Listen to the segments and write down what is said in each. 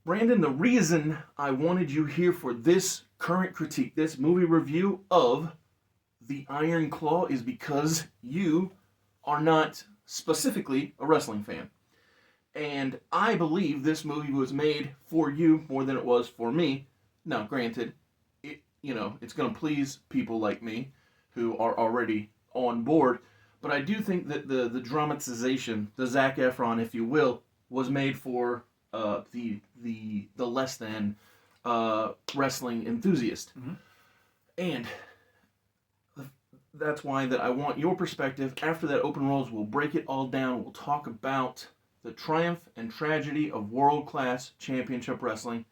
Brandon, the reason I wanted you here for this current critique, this movie review of The Iron Claw, is because you are not specifically a wrestling fan. And I believe this movie was made for you more than it was for me. Now, granted, it's going to please people like me who are already on board. But I do think that the dramatization, the Zac Efron, if you will, was made for the less than wrestling enthusiast. Mm-hmm. And that's why that I want your perspective. After that open rolls, we'll break it all down. We'll talk about the triumph and tragedy of world-class championship wrestling.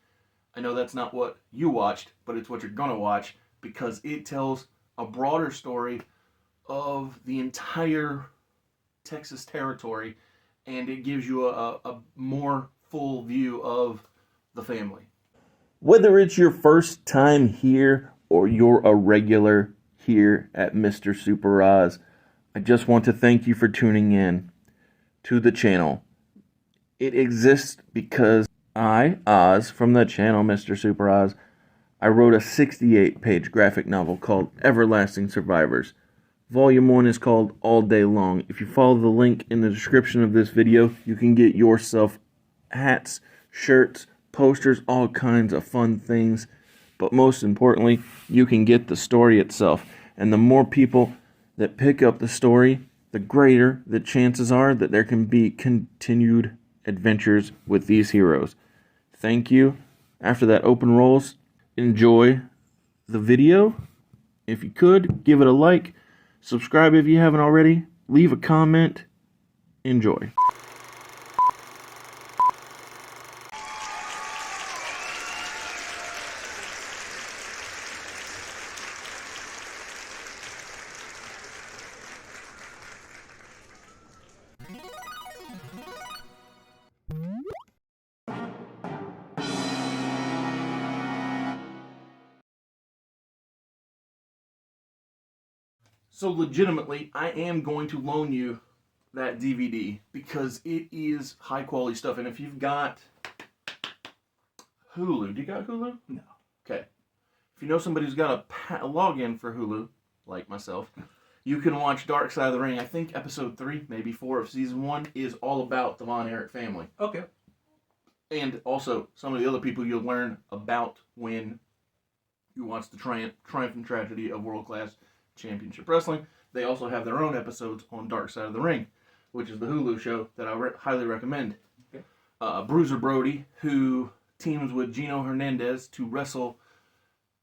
I know that's not what you watched, but it's what you're going to watch because it tells a broader story of the entire Texas territory, and it gives you a more full view of the family. Whether it's your first time here or you're a regular here at Mr. Super Oz, I just want to thank you for tuning in to the channel. It exists because I, Oz, from the channel Mr. Super Oz, I wrote a 68-page graphic novel called Everlasting Survivors. Volume 1 is called All Day Long. If you follow the link in the description of this video, you can get yourself hats, shirts, posters, all kinds of fun things. But most importantly, you can get the story itself. And the more people that pick up the story, the greater the chances are that there can be continued adventures with these heroes. Thank you. After that open rolls, enjoy the video. If you could, give it a like. Subscribe if you haven't already. Leave a comment. Enjoy. So legitimately, I am going to loan you that DVD because it is high quality stuff. And if you've got Hulu, do you got Hulu? No. Okay. If you know somebody who's got a login for Hulu, like myself, you can watch Dark Side of the Ring. I think episode 3, maybe 4 of season 1 is all about the Von Erich family. Okay. And also some of the other people you'll learn about when you watch the triumph and tragedy of world-class championship wrestling. They also have their own episodes on Dark Side of the Ring, which is the Hulu show that I highly recommend. Okay. Bruiser Brody, who teams with Gino Hernandez to wrestle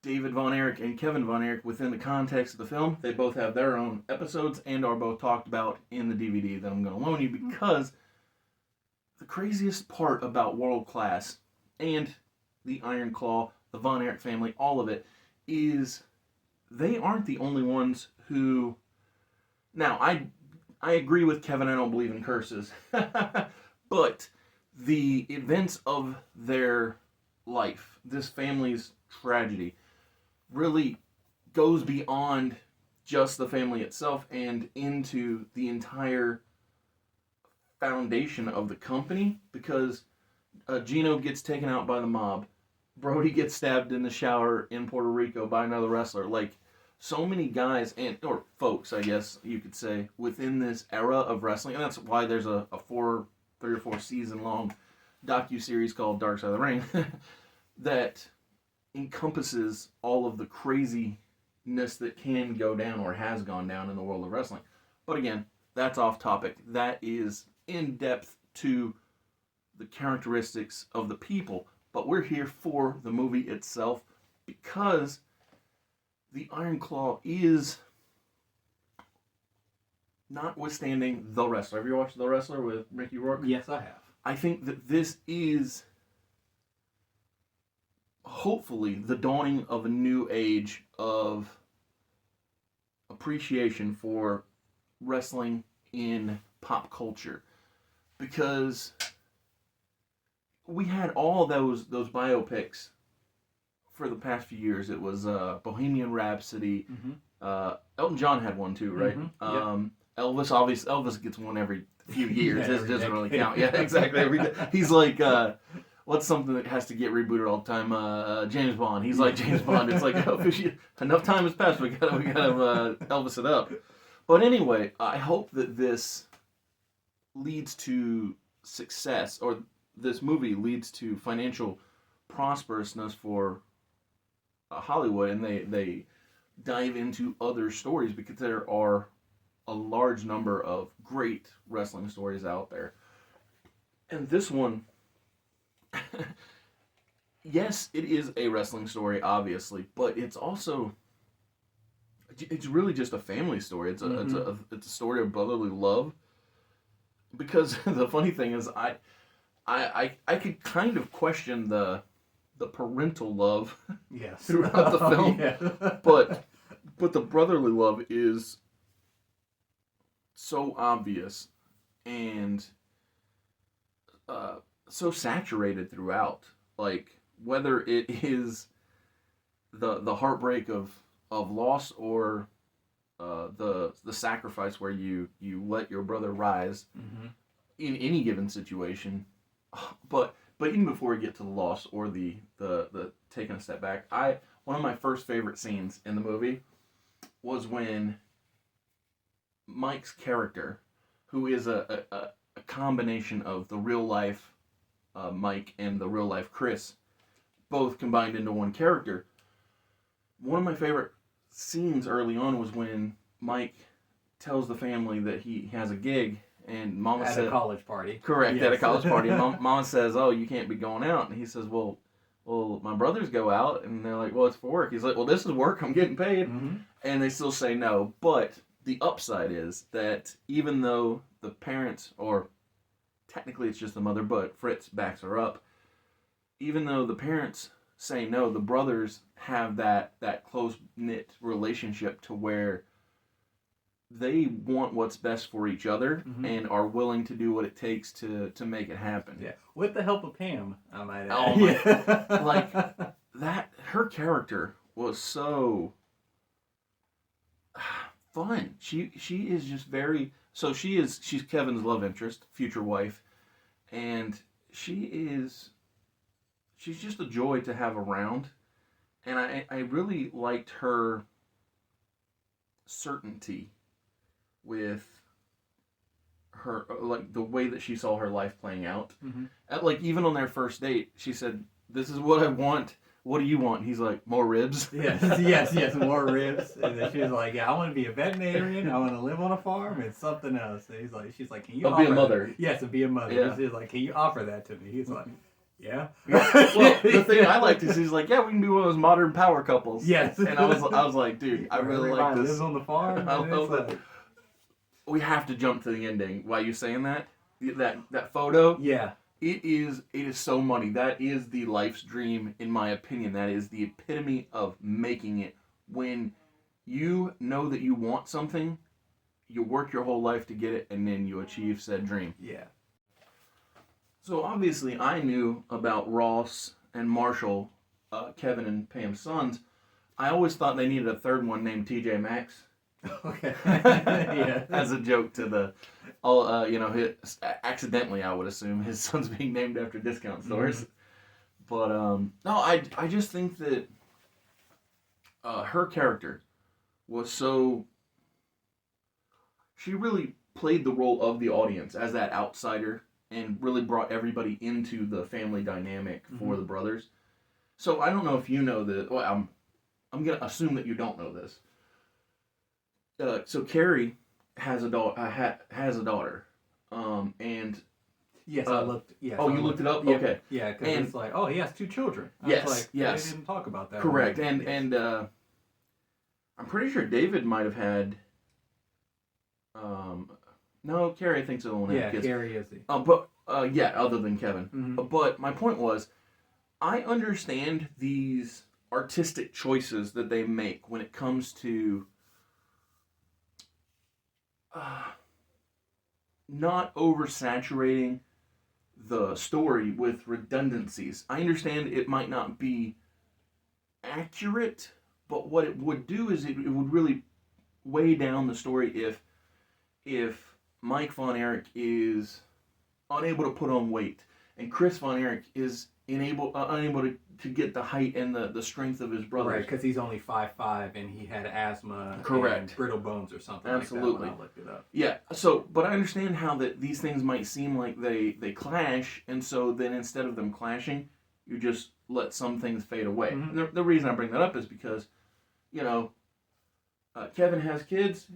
David Von Erich and Kevin Von Erich within the context of the film. They both have their own episodes and are both talked about in the DVD that I'm going to loan you because the craziest part about World Class and the Iron Claw, the Von Erich family, all of it, is they aren't the only ones who... Now, I agree with Kevin, I don't believe in curses. But the events of their life, this family's tragedy, really goes beyond just the family itself and into the entire foundation of the company, because Gino gets taken out by the mob. Brody gets stabbed in the shower in Puerto Rico by another wrestler. Like, so many guys, or folks, I guess you could say, within this era of wrestling, and that's why there's a 3 or 4 season long docu-series called Dark Side of the Ring that encompasses all of the craziness that can go down or has gone down in the world of wrestling. But again, that's off topic. That is in depth to the characteristics of the people. But we're here for the movie itself because the Iron Claw is, notwithstanding The Wrestler. Have you watched The Wrestler with Mickey Rourke? Yes, I have. I think that this is hopefully the dawning of a new age of appreciation for wrestling in pop culture. Because we had all those biopics for the past few years. It was Bohemian Rhapsody. Mm-hmm. Elton John had one too, right? Mm-hmm. Elvis, obviously, Elvis gets one every few years. Yeah, It doesn't every really decade. count. Yeah, exactly. Every day. He's like, what's something that has to get rebooted all the time? James Bond. He's like James Bond. It's like, oh, enough time has passed. We gotta Elvis it up. But anyway, I hope that this leads to success, or this movie leads to financial prosperousness for Hollywood, and they dive into other stories, because there are a large number of great wrestling stories out there. And this one, yes, it is a wrestling story, obviously, but it's really just a family story. It's a story of brotherly love. Because the funny thing is, I could kind of question the parental love throughout the film, but the brotherly love is so obvious and so saturated throughout. Like, whether it is the heartbreak of loss, or the sacrifice where you let your brother rise in any given situation, but even before we get to the loss or the taking a step back, one of my first favorite scenes in the movie was when Mike's character, who is a combination of the real life Mike and the real life Chris, both combined into one character. One of my favorite scenes early on was when Mike tells the family that he has a gig, and Mama said... At a college party. Correct, yes. At a college party. Mama says, oh, you can't be going out. And he says, well, my brothers go out. And they're like, well, it's for work. He's like, well, this is work. I'm getting paid. Mm-hmm. And they still say no. But the upside is that even though the parents, or technically it's just the mother, but Fritz backs her up, even though the parents say no, the brothers have that close-knit relationship to where they want what's best for each other, mm-hmm. and are willing to do what it takes to make it happen. Yeah, with the help of Pam, I might add. Oh my, like that. Her character was so fun. She is just very. So she's Kevin's love interest, future wife, and she's just a joy to have around, and I really liked her certainty with her, like the way that she saw her life playing out. Mm-hmm. Like even on their first date, she said, "This is what I want. What do you want?" And he's like, "More ribs." Yes, more ribs. And then she was like, "Yeah, I want to be a veterinarian. I want to live on a farm. It's something else." And she's like, "Can you be a mother?" That? Yes, to be a mother. Yeah. She's like, "Can you offer that to me?" He's like, yeah. Well, the thing I liked is he's like, yeah, we can be one of those modern power couples. Yes. And I was like, dude, I really like this. Lives on the farm. I love that. We have to jump to the ending. While you saying that photo. Yeah. It is so money. That is the life's dream, in my opinion. That is the epitome of making it. When you know that you want something, you work your whole life to get it, and then you achieve said dream. Yeah. So obviously I knew about Ross and Marshall, Kevin and Pam's sons. I always thought they needed a third one named TJ Maxx. Okay. Yeah. As a joke to accidentally, I would assume, his son's being named after discount stores. Mm-hmm. But no, I just think that her character was so... She really played the role of the audience as that outsider, and really brought everybody into the family dynamic for mm-hmm. the brothers. So I don't know if you know this. Well, I'm gonna assume that you don't know this. So Carrie has a daughter, and yes, I looked. Yes, oh, you looked it up. Yeah, okay. Yeah, because it's like, oh, he has 2 children. Yes, I was like, yes. They didn't talk about that. Correct, and I'm pretty sure David might have had. No, Carrie, I think, is the one. Yeah, Carrie is the. Other than Kevin. Mm-hmm. But my point was, I understand these artistic choices that they make when it comes to not oversaturating the story with redundancies. I understand it might not be accurate, but what it would do is it would really weigh down the story if Mike Von Erich is unable to put on weight, and Chris Von Erich is unable to get the height and the strength of his brothers. Right, because he's only 5'5", and he had asthma, Correct, and brittle bones or something absolutely like that when I looked it up. Yeah. So, but I understand how that these things might seem like they clash, and so then instead of them clashing, you just let some things fade away. Mm-hmm. The reason I bring that up is because, you know, Kevin has kids,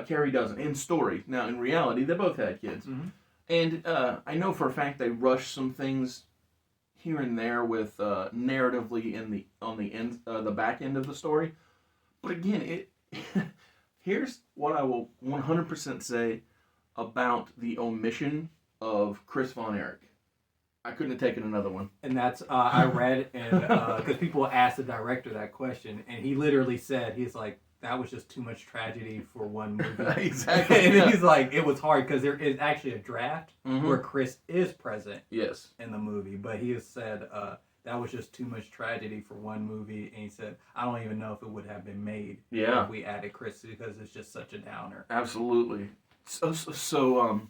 Carrie doesn't in story. Now in reality, they both had kids, Mm-hmm. and I know for a fact they rushed some things here and there with narratively on the end the back end of the story. But again, it here's what I will 100% say about the omission of Chris Von Erich. I couldn't have taken another one. And that's I read, and because people asked the director that question, and he literally said, he's like, that was just too much tragedy for one movie. Exactly. And Yeah. he's like, it was hard because there is actually a draft Mhm. where Chris is present Yes. in the movie, but he has said that was just too much tragedy for one movie, and he said, I don't even know if it would have been made Yeah. if we added Chris, because it's just such a downer. Absolutely. So,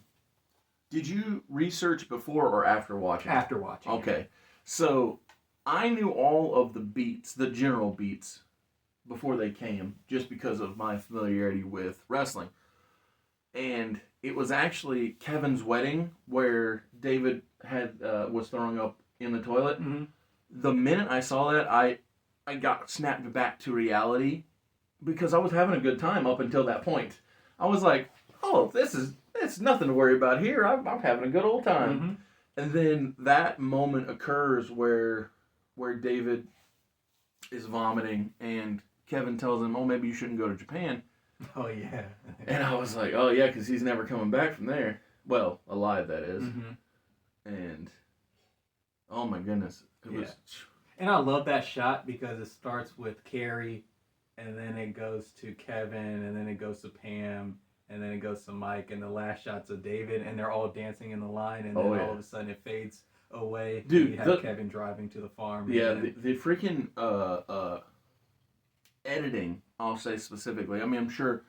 did you research before or after watching? After watching. Okay. So, I knew all of the beats, the general beats, before they came, just because of my familiarity with wrestling. And it was actually Kevin's wedding where David had was throwing up in the toilet. Mm-hmm. The minute I saw that, I got snapped back to reality because I was having a good time up until that point. I was like, "Oh, it's nothing to worry about here. I'm having a good old time." Mm-hmm. And then that moment occurs where David is vomiting and Kevin tells him, "Oh, maybe you shouldn't go to Japan." Oh, yeah. And I was like, "Oh yeah, because he's never coming back from there. Well, alive, that is." Mm-hmm. And oh my goodness, it was. And I love that shot because it starts with Carrie, and then it goes to Kevin, and then it goes to Pam, and then it goes to Mike, and the last shot's of David, and they're all dancing in the line, and then Oh, yeah. all of a sudden it fades away. Dude, you have Kevin driving to the farm. Yeah, and the freaking editing, I'll say specifically. I mean, I'm sure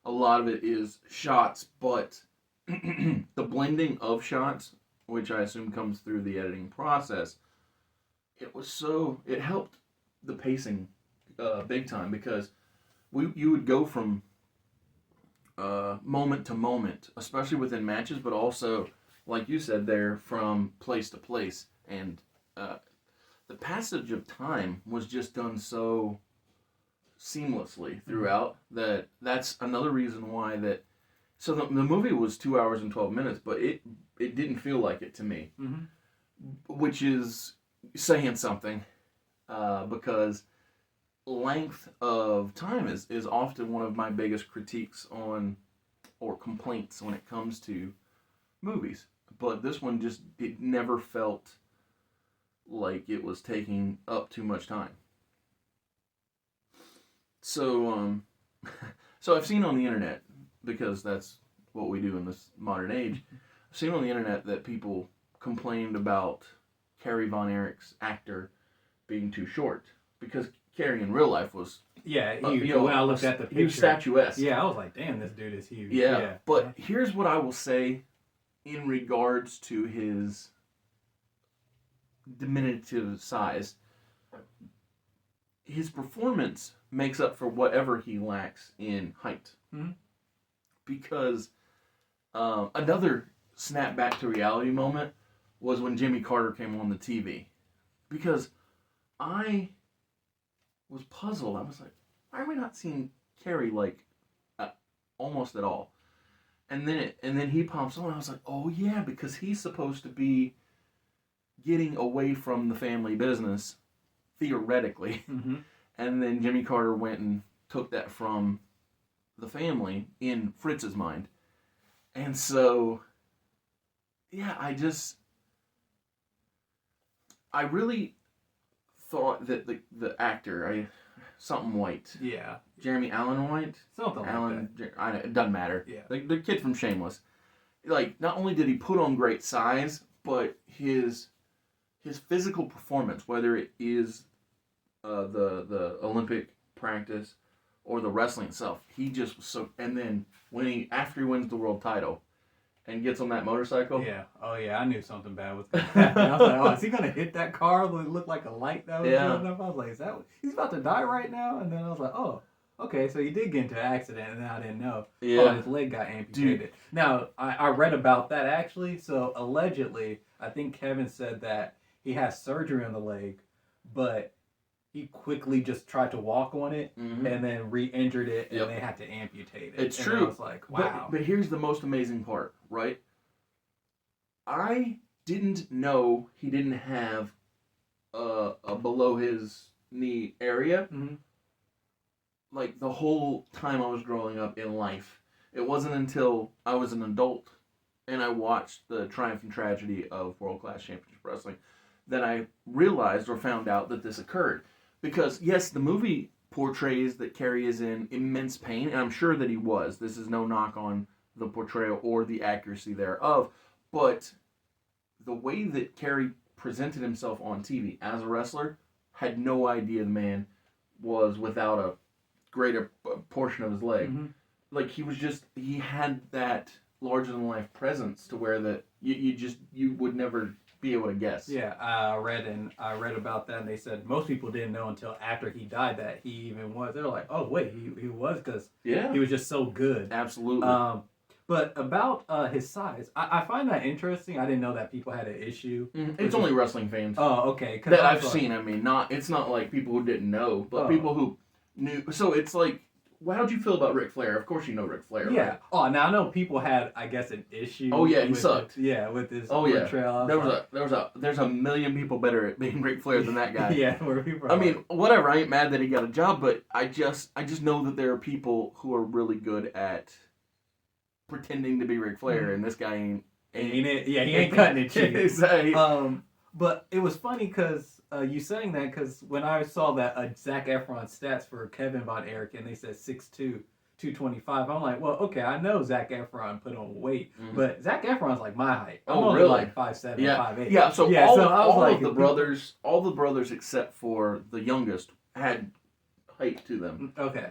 a lot of it is shots, but the blending of shots, which I assume comes through the editing process, it helped the pacing big time because you would go from moment to moment, especially within matches, but also, like you said there, from place to place. And the passage of time was just done so seamlessly throughout that's another reason why that. So the movie was 2 hours and 12 minutes, but it didn't feel like it to me, Mhm. which is saying something because length of time is often one of my biggest critiques on or complaints when it comes to movies. But this one it never felt like it was taking up too much time. So so I've seen on the internet, because that's what we do in this modern age, I've seen on the internet that people complained about Carrie Von Erich's actor being too short, because Carrie in real life was Yeah, when I looked at the picture, he was statuesque. yeah, I was like, damn, this dude is huge. Yeah, but here's what I will say in regards to his diminutive size. His performance makes up for whatever he lacks in height. Mm-hmm. Because another snap back to reality moment was when Jimmy Carter came on the TV. Because I was puzzled. I was like, why are we not seeing Carrie almost at all? And then he pops on. I was like, oh yeah, because he's supposed to be getting away from the family business, theoretically. Mm-hmm. And then Jimmy Carter went and took that from the family in Fritz's mind. And so, yeah, I really thought that the actor, something White. Yeah. Jeremy Allen White? Something like that. It doesn't matter. Yeah. The kid from Shameless. Like, not only did he put on great size, but his physical performance, whether it is the Olympic practice or the wrestling itself, he just was so. And then after he wins the world title, and gets on that motorcycle. Yeah. Oh yeah, I knew something bad was gonna happen. I was like, oh, is he gonna hit that car that looked like a light that was showing up? I was like, is that he's about to die right now? And then I was like, oh, okay, so he did get into an accident, and then I didn't know. Yeah. Oh, his leg got amputated. Now I read about that actually. So allegedly, I think Kevin said that he has surgery on the leg, but he quickly just tried to walk on it and then re-injured it, and they had to amputate it. It's and true. I was like, wow. But here's the most amazing part, right? I didn't know he didn't have a below his knee area. Mm-hmm. Like the whole time I was growing up in life, it wasn't until I was an adult and I watched the triumph and tragedy of World Class Championship Wrestling that I realized or found out that this occurred. Because yes, the movie portrays that Kerry is in immense pain, and I'm sure that he was. This is no knock on the portrayal or the accuracy thereof, but the way that Kerry presented himself on TV as a wrestler, had no idea the man was without a greater portion of his leg. Mm-hmm. Like he had that larger than life presence to where that you would never be able to guess. Yeah, I read about that, and they said most people didn't know until after he died that he even was. They're like, oh wait, he was, because he was just so good. Absolutely. But about his size, I find that interesting. I didn't know that people had an issue. It's only wrestling fans. Oh, okay. That I've seen. I mean, it's not like people who didn't know, but people who knew. So it's like, well, how'd you feel about Ric Flair? Of course you know Ric Flair, yeah. right? Oh, now I know people had, I guess, an issue. Oh yeah, he sucked. With his portrayal. There's a million people better at being Ric Flair than that guy. Yeah, where people. I mean, whatever. I ain't mad that he got a job, but I just know that there are people who are really good at pretending to be Ric Flair, and this guy ain't it. Yeah, he ain't cutting it cheap. Exactly. But it was funny because you saying that, because when I saw that Zac Efron stats for Kevin Von Erich, and they said 6'2", 225, I'm like, well, okay, I know Zac Efron put on weight, but Zac Efron's like my height. I'm only really? like 5'7", Yeah. 5'8". Yeah, so all like, of the brothers, all the brothers except for the youngest had height to them. Okay.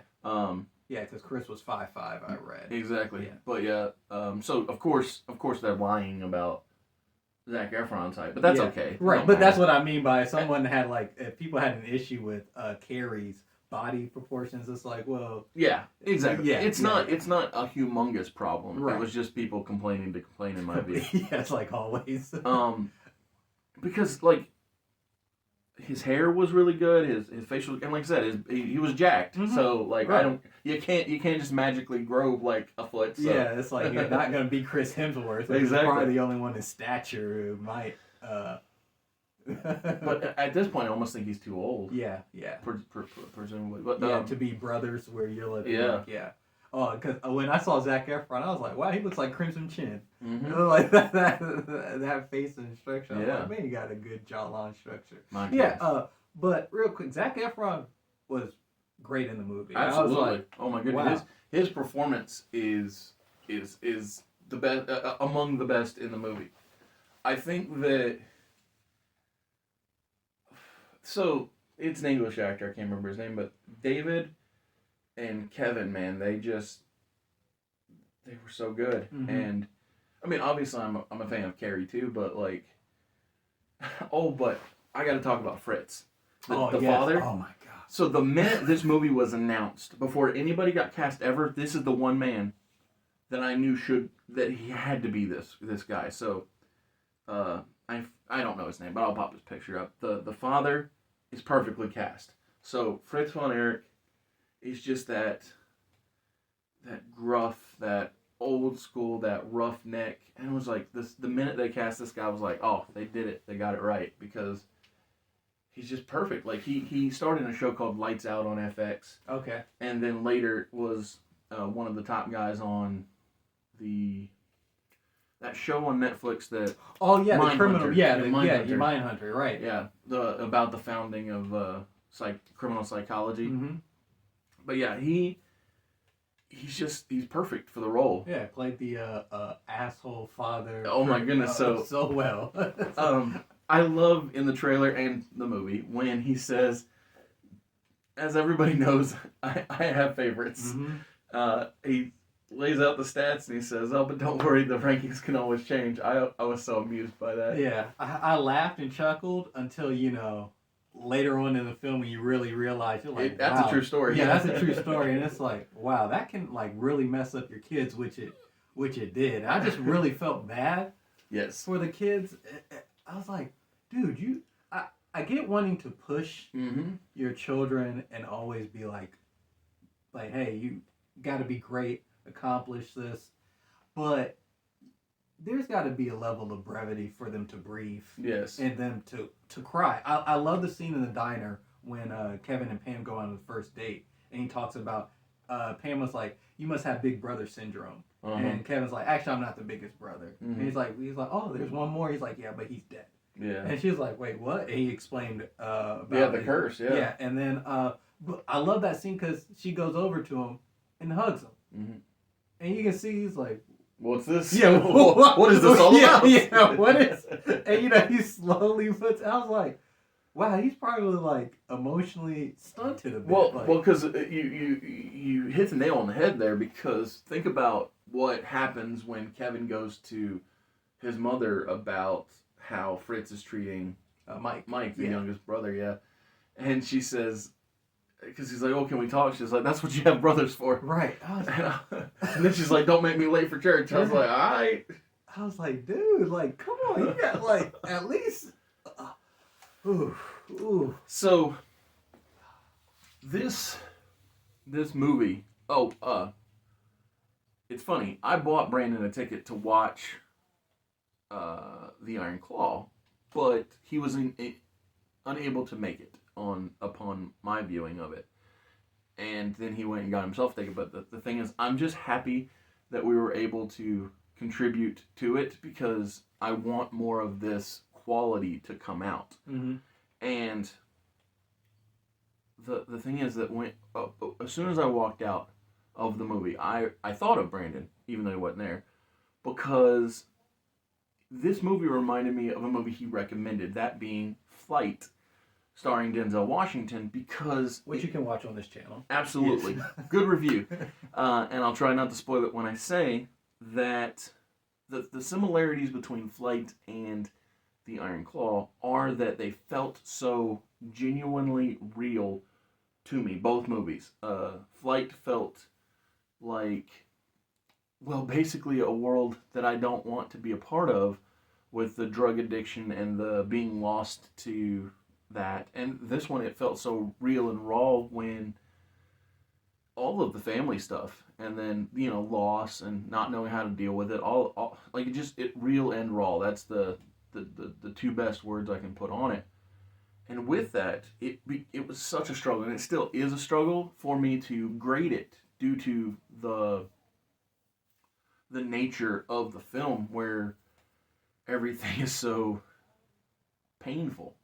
Yeah, because Chris was 5'5", I read. Exactly. Yeah. But yeah, so of course they're lying about Zac Efron's height, but that's okay. Right, but that's what I mean by someone had like, if people had an issue with Kerry's body proportions, it's like, well, yeah, exactly. Yeah, it's not a humongous problem. Right. It was just people complaining to complain, in my view. Yeah, it's like always. Because like his hair was really good, his facial, and like I said, he was jacked. So like you can't just magically grow like a foot. So. Yeah, it's like you're not gonna be Chris Hemsworth. Exactly. He's probably the only one in stature who might. But at this point, I almost think he's too old. Yeah. Presumably, but to be brothers where you're living. Yeah. Like, yeah. Oh, because when I saw Zac Efron, I was like, wow, he looks like Crimson Chin. Mm-hmm. It was like that face and structure. I was like, man, he got a good jawline structure. But real quick, Zac Efron was great in the movie. Absolutely. I was like, oh my goodness, wow. his performance is the best among the best in the movie. I think that. So it's an English actor. I can't remember his name, but David and Kevin, man, they were so good. Mm-hmm. And I mean, obviously, I'm a fan of Kerry too, but like, but I got to talk about Fritz, the father. Oh my god! So the minute this movie was announced, before anybody got cast ever, this is the one man that I knew that he had to be this guy. So, I don't know his name, but I'll pop his picture up. The father is perfectly cast. So Fritz Von Erich is just that gruff, that old school, that rough neck, and it was like this. The minute they cast this guy, I was like, oh, they did it. They got it right, because he's just perfect. Like he started in a show called Lights Out on FX. Okay. And then later was one of the top guys on that show on Netflix that. Oh yeah, Mindhunter. the criminal. Yeah, Mindhunter. Mindhunter, right? Yeah, about the founding of criminal psychology. Mm-hmm. But yeah, he's perfect for the role. Yeah, played the asshole father. Oh my goodness, so well. I love in the trailer and the movie when he says, as everybody knows, I have favorites. Mm-hmm. lays out the stats and he says, "Oh, but don't worry, the rankings can always change." I was so amused by that. Yeah, I laughed and chuckled until later on in the film when you really realize you're like, That's wow. a true story. Yeah, that's a true story, and it's like, wow, that can like really mess up your kids, which it did. And I just really felt bad Yes. for the kids. I was like, dude, I get wanting to push your children and always be like, hey, you got to be great, accomplish this, but there's got to be a level of brevity for them to breathe. Yes. And them to cry. I love the scene in the diner when Kevin and Pam go on the first date, and he talks about Pam was like, "You must have big brother syndrome," and Kevin's like, "Actually, I'm not the biggest brother." And he's like, "Oh, there's one more." He's like, "Yeah, but he's dead." Yeah. And she's like, "Wait, what?" And he explained about the curse. Yeah. Yeah, and then but I love that scene because she goes over to him and hugs him, and you can see he's like, "What's this? Yeah, what is this all about?" Yeah, what is? And he slowly puts. I was like, wow, he's probably like emotionally stunted a bit. Well, like, because you hit the nail on the head there. Because think about what happens when Kevin goes to his mother about how Fritz is treating Mike, the youngest brother. Yeah, and she says, because he's like, "Oh, can we talk?" She's like, "That's what you have brothers for." Right. And then she's like, "Don't make me late for church." I was like, "All right." I was like, dude, like, come on, you got like at least. Ooh. So this movie. It's funny. I bought Brandon a ticket to watch The Iron Claw, but he was unable to make it upon my viewing of it. And then he went and got himself a ticket. But the thing is, I'm just happy that we were able to contribute to it because I want more of this quality to come out. And the thing is that when as soon as I walked out of the movie, I thought of Brandon, even though he wasn't there, because this movie reminded me of a movie he recommended, that being Flight, starring Denzel Washington, which you can watch on this channel. Absolutely. Yes. Good review. And I'll try not to spoil it when I say that the similarities between Flight and The Iron Claw are that they felt so genuinely real to me, both movies. Flight felt like, well, basically a world that I don't want to be a part of, with the drug addiction and the being lost to that. And this one, it felt so real and raw when all of the family stuff, and then, loss and not knowing how to deal with it, all like it real and raw. That's the two best words I can put on it. And with that, it was such a struggle, and it still is a struggle for me to grade it due to the nature of the film, where everything is so painful.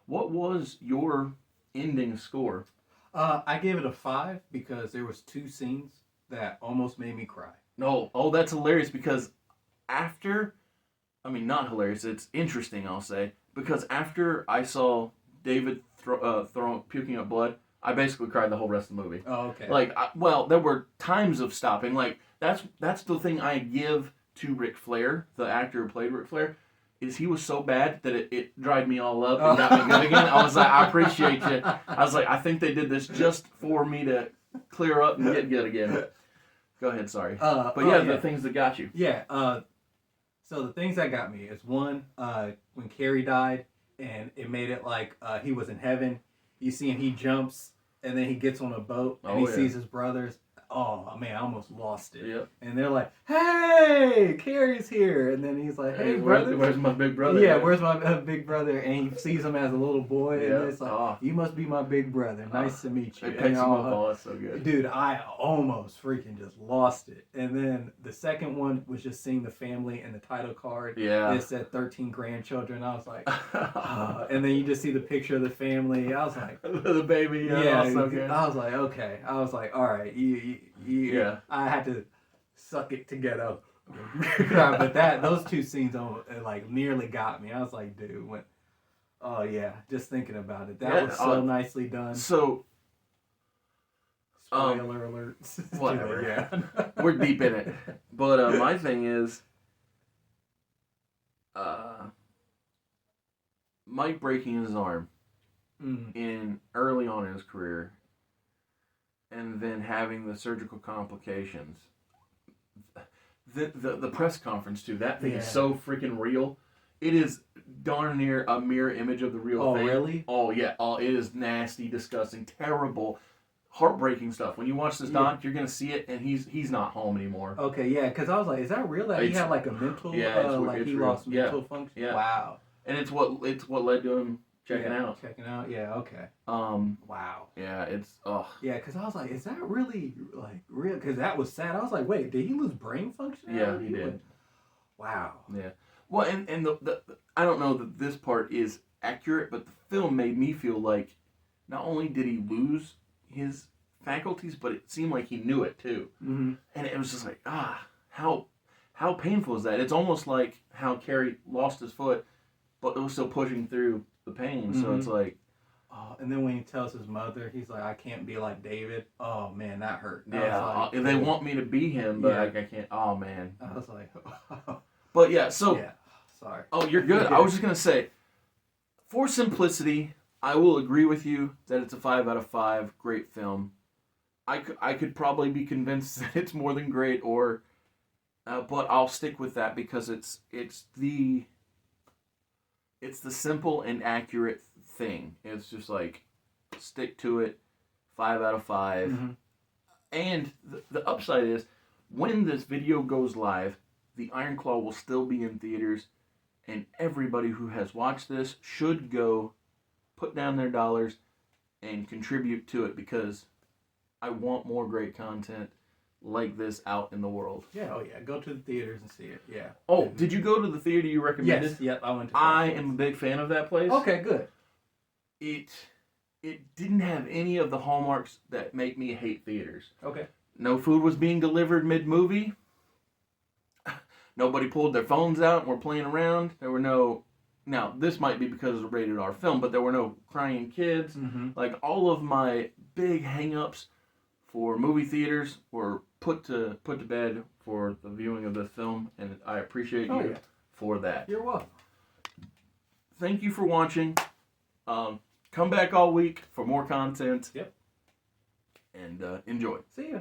What was your ending score? I gave it a 5 because there was 2 scenes that almost made me cry. No, that's hilarious because not hilarious, it's interesting, I'll say, because after I saw David puking up blood, I basically cried the whole rest of the movie. Oh, okay. Like, there were times of stopping. Like, that's the thing I give to Ric Flair, the actor who played Ric Flair, is he was so bad that it dried me all up and got me good again. I was like, I appreciate you. I was like, I think they did this just for me to clear up and get good again. Go ahead, sorry. The things that got you. Yeah, so the things that got me is, one, when Carrie died, and it made it like he was in heaven. You see him, he jumps, and then he gets on a boat, and he sees his brothers. Oh, man, I almost lost it. Yep. And they're like, hey, Carrie's here. And then he's like, hey, brother. Where's my big brother? Yeah, where's my big brother? And he sees him as a little boy. Yeah. And it's like, you must be my big brother. Nice to meet you. It picks him up. Oh, that's so good. Dude, I almost freaking just lost it. And then the second one was just seeing the family and the title card. Yeah. It said 13 grandchildren. I was like, and then you just see the picture of the family. I was like, the baby. Yeah, so good. I was like, okay. I was like, all right, yeah. I had to suck it together. But those 2 scenes like nearly got me. I was like, dude, just thinking about it. That was so nicely done. So Spoiler alert. whatever. Yeah. We're deep in it. But my thing is, Mike breaking his arm in early on in his career, and then having the surgical complications. The press conference too. That thing is so freaking real. It is darn near a mirror image of the real thing. Oh, really? Oh yeah. Oh, it is nasty, disgusting, terrible, heartbreaking stuff. When you watch this doc, you're gonna see it, and he's not home anymore. Okay, yeah, because I was like, is that real? That he had like a mental, like he lost mental function. Yeah. Wow. And it's what led to him checking out. Checking out. Yeah. Okay. Wow. Yeah. It's Yeah, because I was like, is that really like real? Because that was sad. I was like, wait, did he lose brain function? Yeah, he did. Wow. Yeah. Well, and the I don't know that this part is accurate, but the film made me feel like not only did he lose his faculties, but it seemed like he knew it too. Mm-hmm. And it was just like, how painful is that? It's almost like how Carrie lost his foot, but it was still pushing through the pain. So it's like, and then when he tells his mother, he's like, I can't be like David. Oh man, that hurt. yeah, if they want me to be him, but I can't. Oh man. I was like, but yeah, so. Yeah. Sorry. Oh, you're good. I was just going to say, for simplicity, I will agree with you that it's a 5 out of 5. Great film. I could probably be convinced that it's more than great, but I'll stick with that because it's the simple and accurate thing. It's just like, stick to it, 5 out of 5. Mm-hmm. And the upside is, when this video goes live, the Iron Claw will still be in theaters. And everybody who has watched this should go put down their dollars and contribute to it because I want more great content like this out in the world. Yeah, oh yeah. Go to the theaters and see it. Yeah. Oh, did you go to the theater you recommended? Yes, yep, I went to I am a big fan of that place. Okay, good. It didn't have any of the hallmarks that make me hate theaters. Okay. No food was being delivered mid-movie. Nobody pulled their phones out and were playing around. There were no... Now, this might be because it's a rated R film, but there were no crying kids. Mm-hmm. Like, all of my big hang-ups for movie theaters were put to bed for the viewing of this film, and I appreciate you for that. You're welcome. Thank you for watching. Come back all week for more content. Yep. And enjoy. See ya.